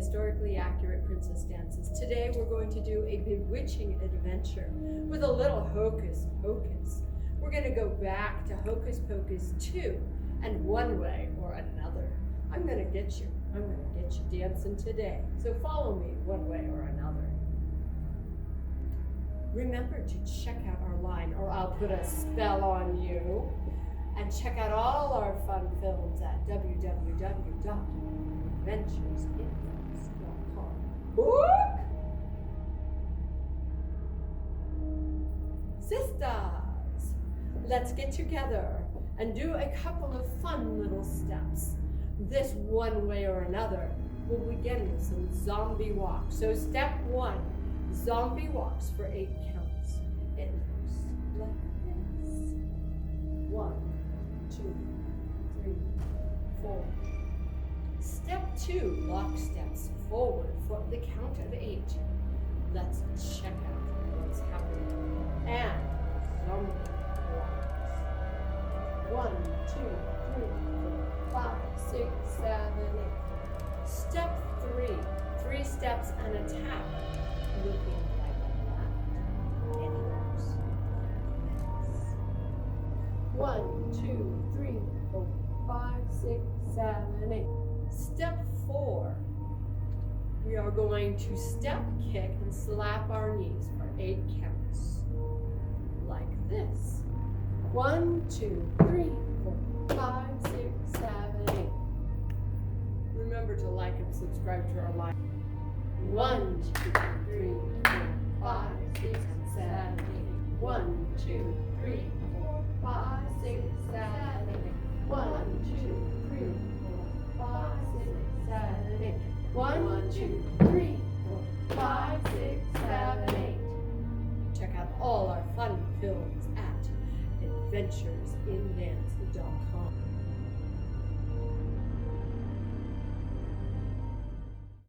historically accurate princess dances. Today we're going to do a bewitching adventure with a little hocus pocus. We're going to go back to Hocus Pocus 2, and one way or another, I'm going to get you dancing today. So follow me one way or another. Remember to check out our line, or I'll put a spell on you. And check out all our fun films at www.adventuresinfilms.com. Book! Sisters, let's get together and do a couple of fun little steps. This one way or another will begin with some zombie walks. So step 1, zombie walks for 8 counts. It looks like this. 1, 2, 3, 4. Step 2, lock steps forward for the count of 8. Let's check out what's happening. And zombie walks. 1, 2, 3, 4, 5, 6, 7, 8. Step 3, 3 steps and a tap. Looking like that. It looks like this. 1, 2, 3, 4, 5, 6, 7, 8. Step 4. We are going to step, kick, and slap our knees for 8 counts. Like this. 1, 2, 3, 4, 5, 6, 7, 8. Remember to like and subscribe to our live. 1, 2, 3, 4, 5, 6, 7, 8. 1, 2, 3, 4, 5, 6, 7, 8. 1, 2, 3, 4, 5, 6, 7, 8. 1, 2, 3, 4, 5, 6, 7, 8. Check out all our fun films at adventuresindance.com.